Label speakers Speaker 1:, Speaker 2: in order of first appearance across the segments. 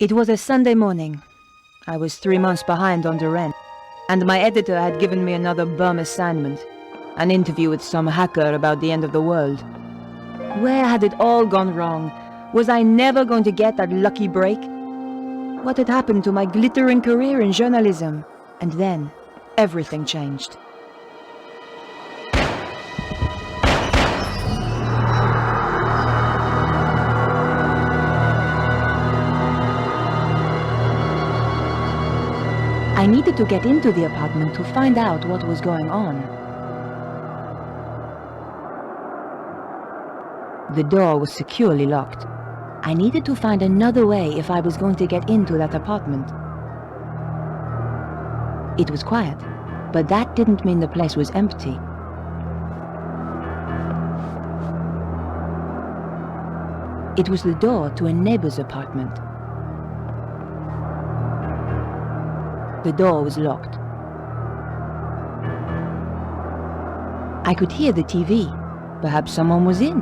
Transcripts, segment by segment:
Speaker 1: It was a Sunday morning. I was 3 months behind on the rent, and my editor had given me another bum assignment, an interview with some hacker about the end of the world. Where had it all gone wrong? Was I never going to get that lucky break? What had happened to my glittering career in journalism? And then, everything changed. I needed to get into the apartment to find out what was going on. The door was securely locked. I needed to find another way if I was going to get into that apartment. It was quiet, but that didn't mean the place was empty. It was the door to a neighbor's apartment. The door was locked. I could hear the TV. Perhaps someone was in.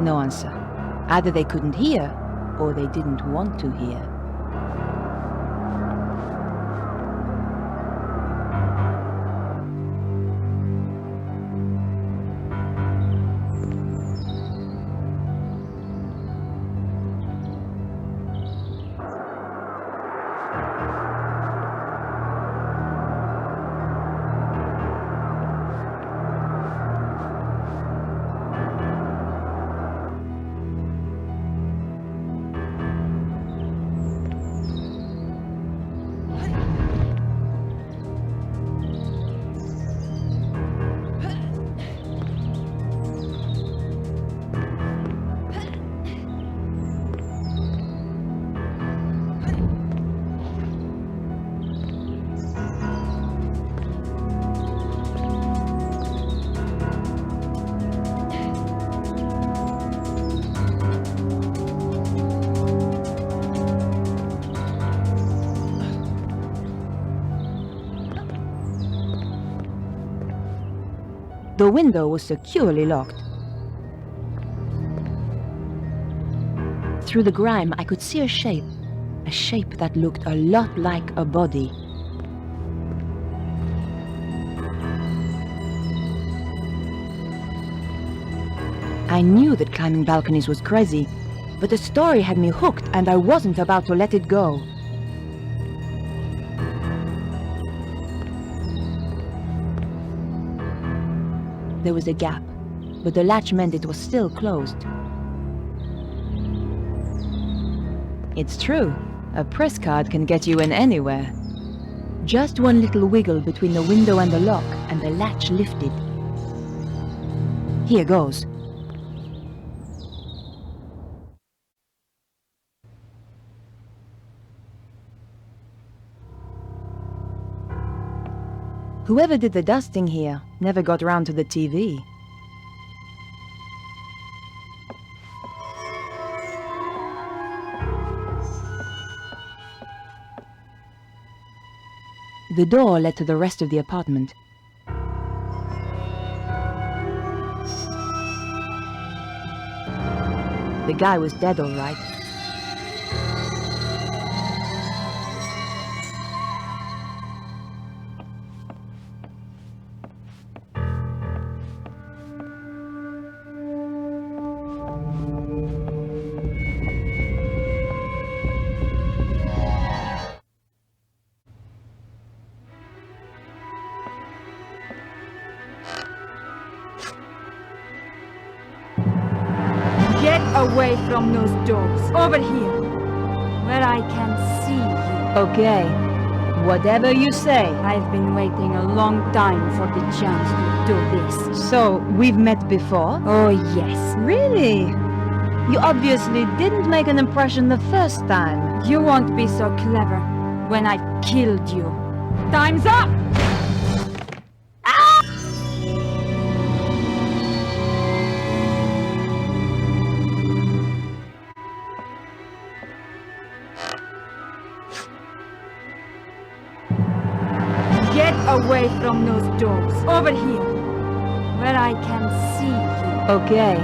Speaker 1: No answer. Either they couldn't hear, or they didn't want to hear. The window was securely locked. Through the grime, I could see a shape that looked a lot like a body. I knew that climbing balconies was crazy, but the story had me hooked and I wasn't about to let it go. There was a gap, but the latch meant it was still closed. It's true, a press card can get you in anywhere. Just one little wiggle between the window and the lock, and the latch lifted. Here goes. Whoever did the dusting here never got round to the TV. The door led to the rest of the apartment. The guy was dead, all right.
Speaker 2: Get away from those dogs. Over here, where I can see you.
Speaker 1: Okay, whatever you say.
Speaker 2: I've been waiting a long time for the chance to do this.
Speaker 1: So, we've met before?
Speaker 2: Oh, yes.
Speaker 1: Really? You obviously didn't make an impression the first time.
Speaker 2: You won't be so clever when I've killed you. Time's up! Get away from those dogs. Over here, where I can see you.
Speaker 1: Okay,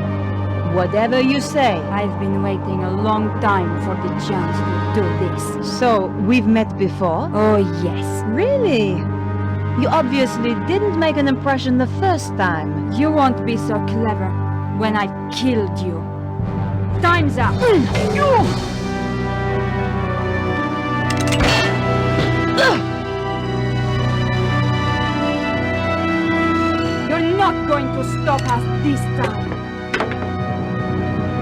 Speaker 1: Whatever you say.
Speaker 2: I've been waiting a long time for the chance to do this.
Speaker 1: So, we've met before?
Speaker 2: Oh, yes.
Speaker 1: Really? You obviously didn't make an impression the first time.
Speaker 2: You won't be so clever when I've killed you. Time's up! You're not going to stop us this time.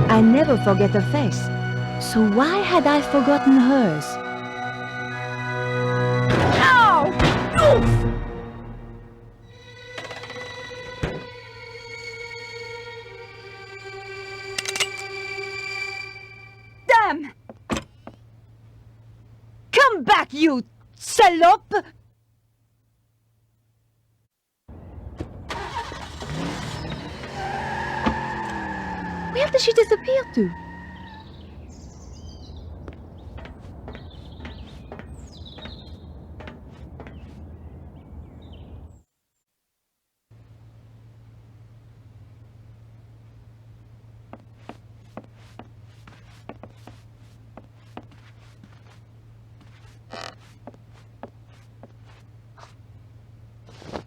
Speaker 1: I never forget a face. So why had I forgotten hers?
Speaker 2: Ow! Oof! Damn!
Speaker 1: Come back, you salope! Where did she disappear to?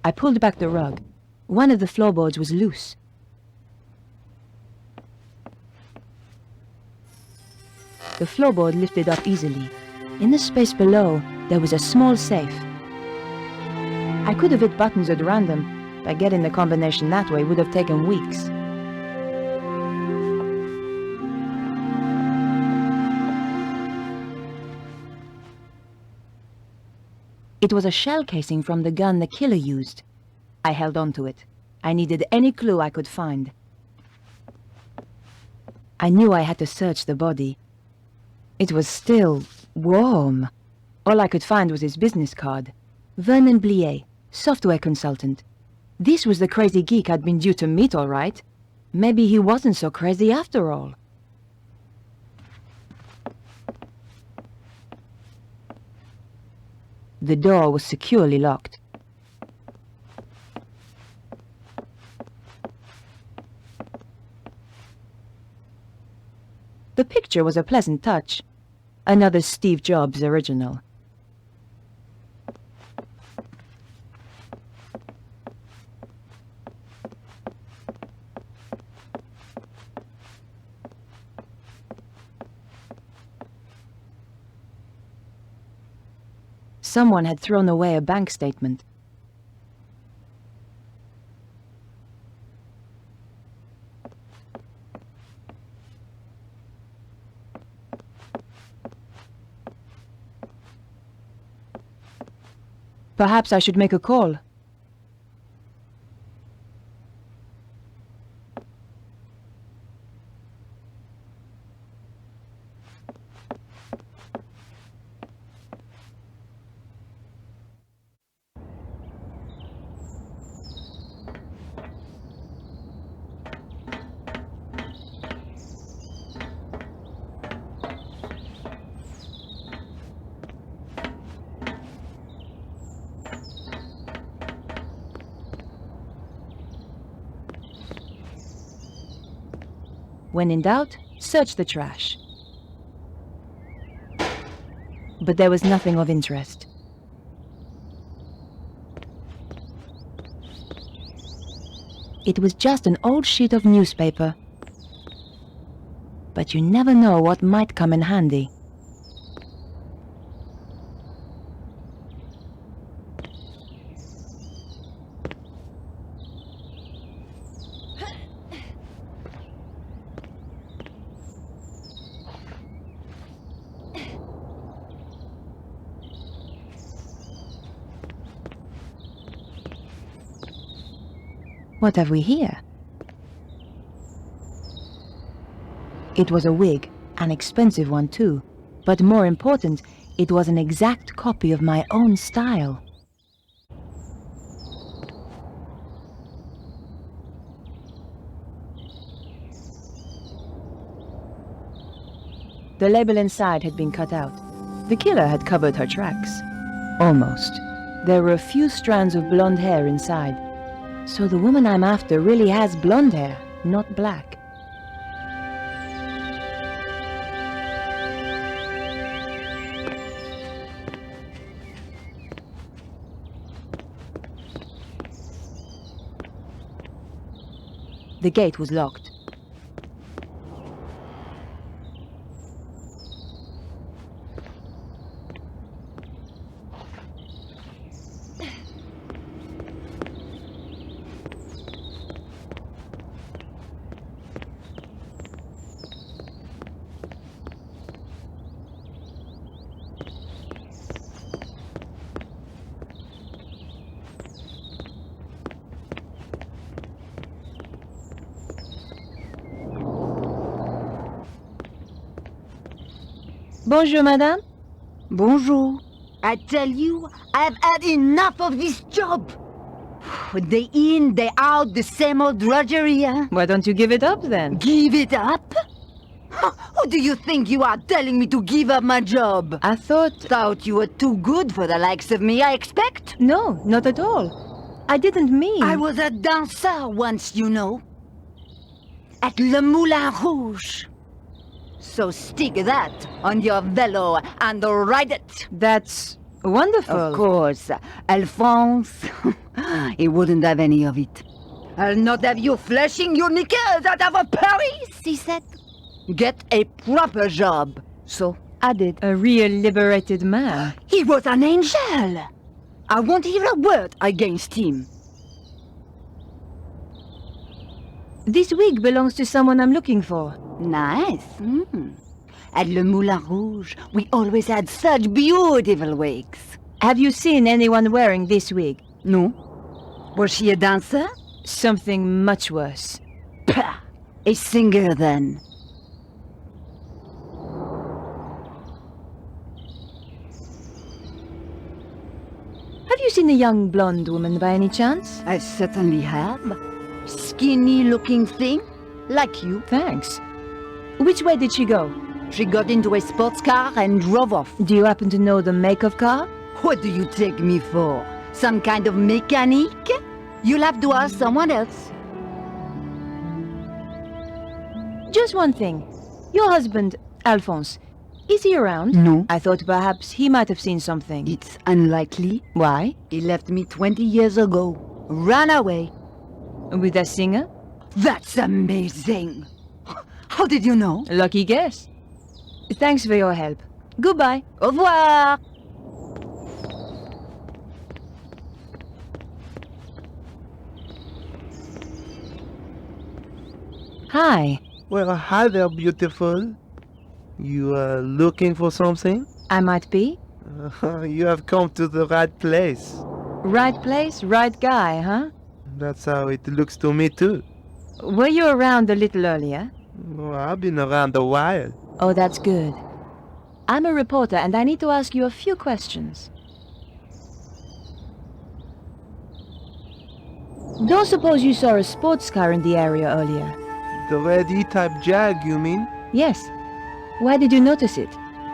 Speaker 1: I pulled back the rug. One of the floorboards was loose. The floorboard lifted up easily. In the space below, there was a small safe. I could have hit buttons at random, but getting the combination that way would have taken weeks. It was a shell casing from the gun the killer used. I held on to it. I needed any clue I could find. I knew I had to search the body. It was still warm. All I could find was his business card. Vernon Blier, software consultant. This was the crazy geek I'd been due to meet, all right. Maybe he wasn't so crazy after all. The door was securely locked. The picture was a pleasant touch. Another Steve Jobs original. Someone had thrown away a bank statement. Perhaps I should make a call. When in doubt, search the trash. But there was nothing of interest. It was just an old sheet of newspaper. But you never know what might come in handy. What have we here? It was a wig, an expensive one too, but more important, it was an exact copy of my own style. The label inside had been cut out. The killer had covered her tracks. Almost. There were a few strands of blonde hair inside. So the woman I'm after really has blonde hair, not black. The gate was locked. Bonjour, madame.
Speaker 3: Bonjour. I tell you, I've had enough of this job. Day in, day out, the same old drudgery, huh?
Speaker 1: Why don't you give it up then?
Speaker 3: Give it up? Who do you think you are telling me to give up my job?
Speaker 1: I thought...
Speaker 3: Thought you were too good for the likes of me, I expect?
Speaker 1: No, not at all. I didn't mean...
Speaker 3: I was a dancer once, you know. At Le Moulin Rouge. So stick that on your velo and ride it.
Speaker 1: That's wonderful.
Speaker 3: Of course. Alphonse, he wouldn't have any of it. I'll not have you flashing your knickers out of Paris, he said. Get a proper job. So I did.
Speaker 1: A real liberated man.
Speaker 3: He was an angel. I won't hear a word against him.
Speaker 1: This wig belongs to someone I'm looking for.
Speaker 3: Nice. At Le Moulin Rouge, we always had such beautiful wigs.
Speaker 1: Have you seen anyone wearing this wig?
Speaker 3: No. Was she a dancer?
Speaker 1: Something much worse.
Speaker 3: Pah! A singer, then.
Speaker 1: Have you seen a young blonde woman by any chance?
Speaker 3: I certainly have. Skinny-looking thing, like you.
Speaker 1: Thanks. Which way did she go?
Speaker 3: She got into a sports car and drove off.
Speaker 1: Do you happen to know the make of car?
Speaker 3: What do you take me for? Some kind of mechanic? You'll have to ask someone else.
Speaker 1: Just one thing. Your husband, Alphonse, is he around?
Speaker 3: No.
Speaker 1: I thought perhaps he might have seen something.
Speaker 3: It's unlikely.
Speaker 1: Why?
Speaker 3: He left me 20 years ago. Ran away.
Speaker 1: With a singer?
Speaker 3: That's amazing. How did you know?
Speaker 1: Lucky guess. Thanks for your help. Goodbye.
Speaker 3: Au revoir.
Speaker 1: Hi.
Speaker 4: Well, hi there, beautiful. You are looking for something?
Speaker 1: I might be.
Speaker 4: You have come to the right place.
Speaker 1: Right place, right guy, huh?
Speaker 4: That's how it looks to me too.
Speaker 1: Were you around a little earlier?
Speaker 4: Well, I've been around a while.
Speaker 1: Oh, that's good. I'm a reporter and I need to ask you a few questions. Don't suppose you saw a sports car in the area earlier?
Speaker 4: The red E-type Jag, you mean?
Speaker 1: Yes. Why did you notice it?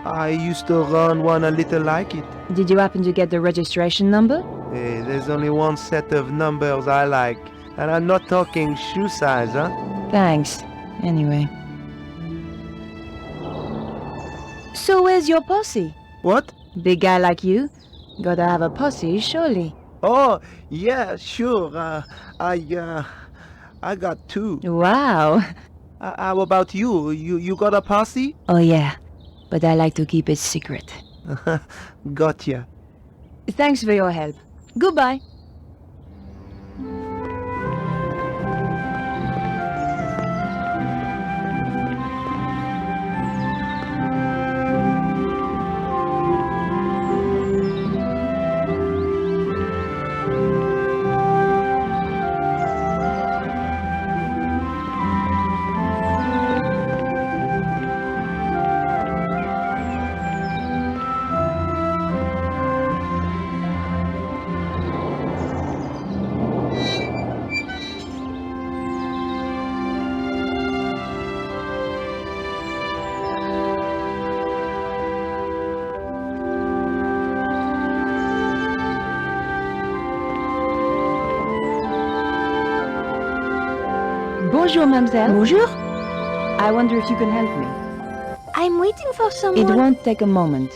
Speaker 4: I used to run one a little like it.
Speaker 1: Did you happen to get the registration number?
Speaker 4: Hey, there's only one set of numbers I like. And I'm not talking shoe size, huh?
Speaker 1: Thanks. Anyway. So where's your posse?
Speaker 4: What?
Speaker 1: Big guy like you? Gotta have a posse, surely.
Speaker 4: Oh, yeah, sure. I got two.
Speaker 1: Wow.
Speaker 4: How about you? You got a posse?
Speaker 1: Oh yeah, but I like to keep it secret.
Speaker 4: Gotcha.
Speaker 1: Thanks for your help. Goodbye. Bonjour, mademoiselle.
Speaker 3: Bonjour.
Speaker 1: I wonder if you can help me.
Speaker 3: I'm waiting for someone.
Speaker 1: It won't take a moment.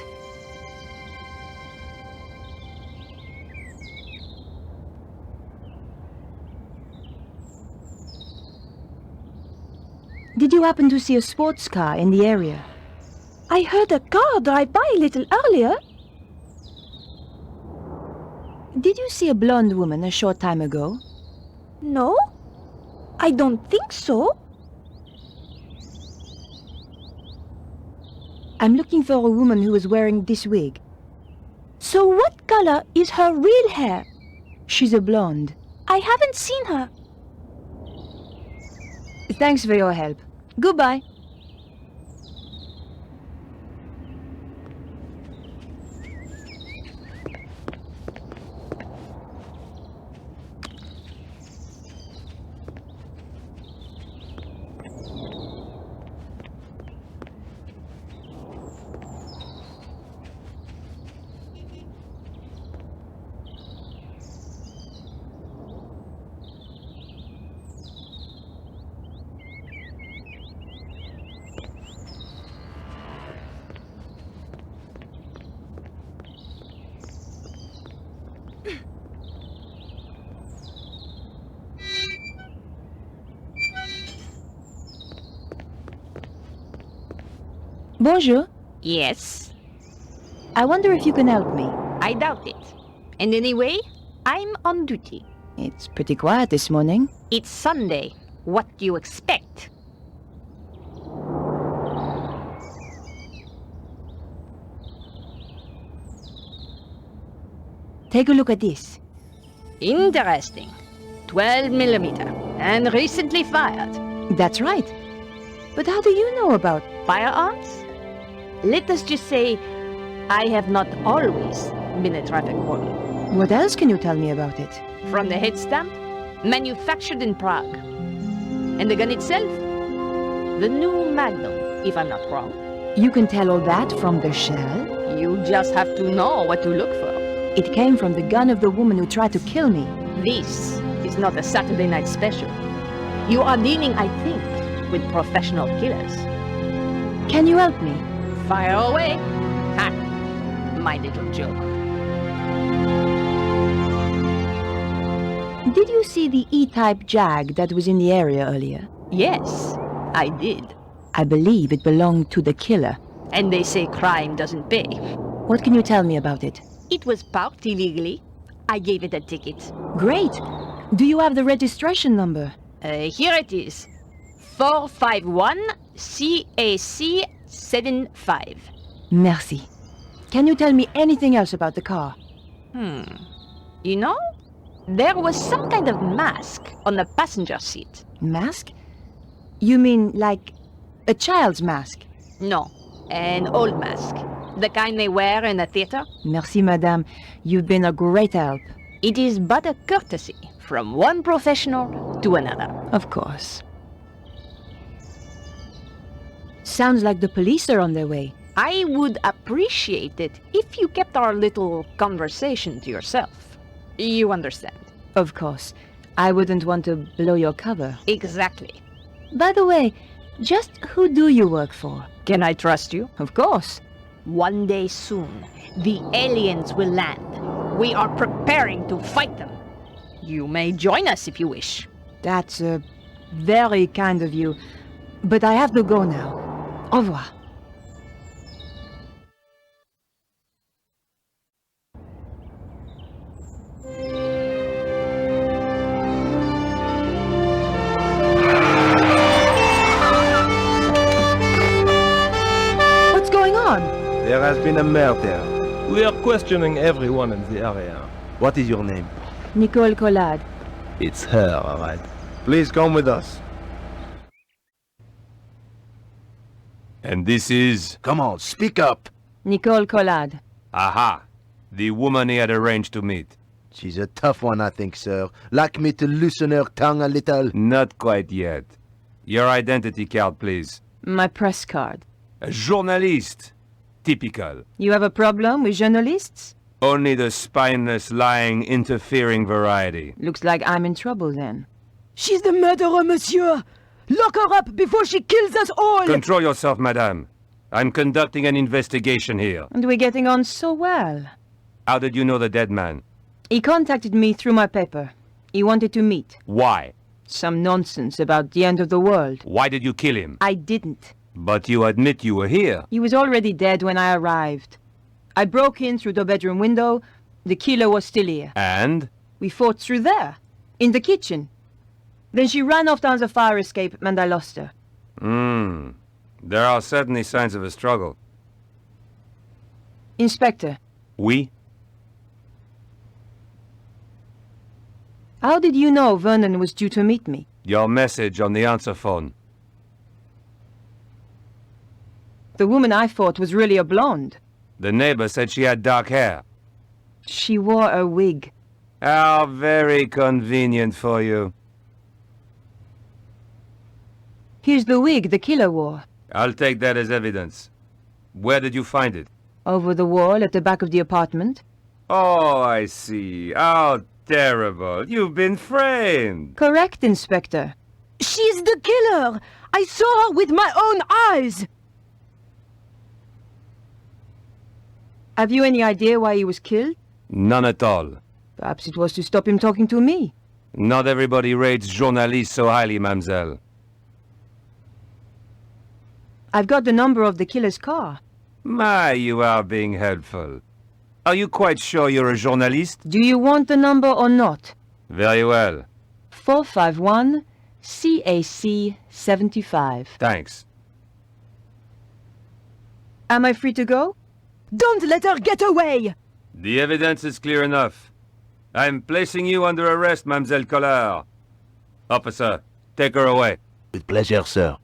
Speaker 1: Did you happen to see a sports car in the area?
Speaker 2: I heard a car drive by a little earlier.
Speaker 1: Did you see a blonde woman a short time ago?
Speaker 2: No? I don't think so.
Speaker 1: I'm looking for a woman who is wearing this wig.
Speaker 2: So what color is her real hair?
Speaker 1: She's a blonde.
Speaker 2: I haven't seen her.
Speaker 1: Thanks for your help. Goodbye. Bonjour.
Speaker 5: Yes,
Speaker 1: I wonder if you can help me.
Speaker 5: I doubt it. And anyway, I'm on duty.
Speaker 1: It's pretty quiet this morning.
Speaker 5: It's Sunday. What do you expect?
Speaker 1: Take a look at this.
Speaker 5: Interesting. 12 millimeter. And recently fired.
Speaker 1: That's right. But how do you know about...
Speaker 5: Firearms? Let us just say, I have not always been a traffic warden.
Speaker 1: What else can you tell me about it?
Speaker 5: From the head stamp, manufactured in Prague. And the gun itself? The new Magnum, if I'm not wrong.
Speaker 1: You can tell all that from the shell?
Speaker 5: You just have to know what to look for.
Speaker 1: It came from the gun of the woman who tried to kill me.
Speaker 5: This is not a Saturday night special. You are dealing, I think, with professional killers.
Speaker 1: Can you help me?
Speaker 5: Fire away. Ha! My little joke.
Speaker 1: Did you see the E-type Jag that was in the area earlier?
Speaker 5: Yes, I did.
Speaker 1: I believe it belonged to the killer.
Speaker 5: And they say crime doesn't pay.
Speaker 1: What can you tell me about it?
Speaker 5: It was parked illegally. I gave it a ticket.
Speaker 1: Great! Do you have the registration number?
Speaker 5: Here it is. 451 CAC 75.
Speaker 1: Merci. Can you tell me anything else about the car?
Speaker 5: You know, there was some kind of mask on the passenger seat.
Speaker 1: Mask? You mean like a child's mask?
Speaker 5: No, an old mask. The kind they wear in a theater.
Speaker 1: Merci, madame. You've been a great help.
Speaker 5: It is but a courtesy from one professional to another.
Speaker 1: Of course. Sounds like the police are on their way.
Speaker 5: I would appreciate it if you kept our little conversation to yourself. You understand?
Speaker 1: Of course. I wouldn't want to blow your cover.
Speaker 5: Exactly.
Speaker 1: By the way, just who do you work for?
Speaker 5: Can I trust you?
Speaker 1: Of course.
Speaker 5: One day soon, the aliens will land. We are preparing to fight them. You may join us if you wish.
Speaker 1: That's very kind of you. But I have to go now. Au revoir. What's going on?
Speaker 4: There has been a murder.
Speaker 6: We are questioning everyone in the area.
Speaker 4: What is your name?
Speaker 1: Nicole Collard.
Speaker 6: It's her, all right.
Speaker 4: Please come with us.
Speaker 7: And this is...
Speaker 4: Come on, speak up.
Speaker 1: Nicole Collard.
Speaker 7: Aha! The woman he had arranged to meet.
Speaker 4: She's a tough one, I think, sir. Like me to loosen her tongue a little.
Speaker 7: Not quite yet. Your identity card, please.
Speaker 1: My press card.
Speaker 7: A journalist. Typical.
Speaker 1: You have a problem with journalists?
Speaker 7: Only the spineless, lying, interfering variety.
Speaker 1: Looks like I'm in trouble then.
Speaker 3: She's the murderer, monsieur! Lock her up before she kills us all!
Speaker 7: Control yourself, madame. I'm conducting an investigation here.
Speaker 1: And we're getting on so well.
Speaker 7: How did you know the dead man?
Speaker 1: He contacted me through my paper. He wanted to meet.
Speaker 7: Why?
Speaker 1: Some nonsense about the end of the world.
Speaker 7: Why did you kill him?
Speaker 1: I didn't.
Speaker 7: But you admit you were here.
Speaker 1: He was already dead when I arrived. I broke in through the bedroom window. The killer was still here.
Speaker 7: And?
Speaker 1: We fought through there, in the kitchen. Then she ran off down the fire escape and I lost her.
Speaker 7: There are certainly signs of a struggle.
Speaker 1: Inspector,
Speaker 7: Oui?
Speaker 1: how did you know Vernon was due to meet me?
Speaker 7: Your message on the answer phone.
Speaker 1: The woman I fought was really a blonde.
Speaker 7: The neighbor said she had dark hair.
Speaker 1: She wore a wig.
Speaker 7: How very convenient for you.
Speaker 1: Here's the wig the killer wore.
Speaker 7: I'll take that as evidence. Where did you find it?
Speaker 1: Over the wall at the back of the apartment.
Speaker 7: Oh, I see. How terrible. You've been framed.
Speaker 1: Correct, Inspector.
Speaker 3: She's the killer! I saw her with my own eyes!
Speaker 1: Have you any idea why he was killed?
Speaker 7: None at all.
Speaker 1: Perhaps it was to stop him talking to me.
Speaker 7: Not everybody rates journalists so highly, mademoiselle.
Speaker 1: I've got the number of the killer's car.
Speaker 7: My, you are being helpful. Are you quite sure you're a journalist?
Speaker 1: Do you want the number or not?
Speaker 7: Very well.
Speaker 1: 451 CAC 75.
Speaker 7: Thanks.
Speaker 1: Am I free to go?
Speaker 3: Don't let her get away!
Speaker 7: The evidence is clear enough. I'm placing you under arrest, Mademoiselle Collard. Officer, take her away.
Speaker 6: With pleasure, sir.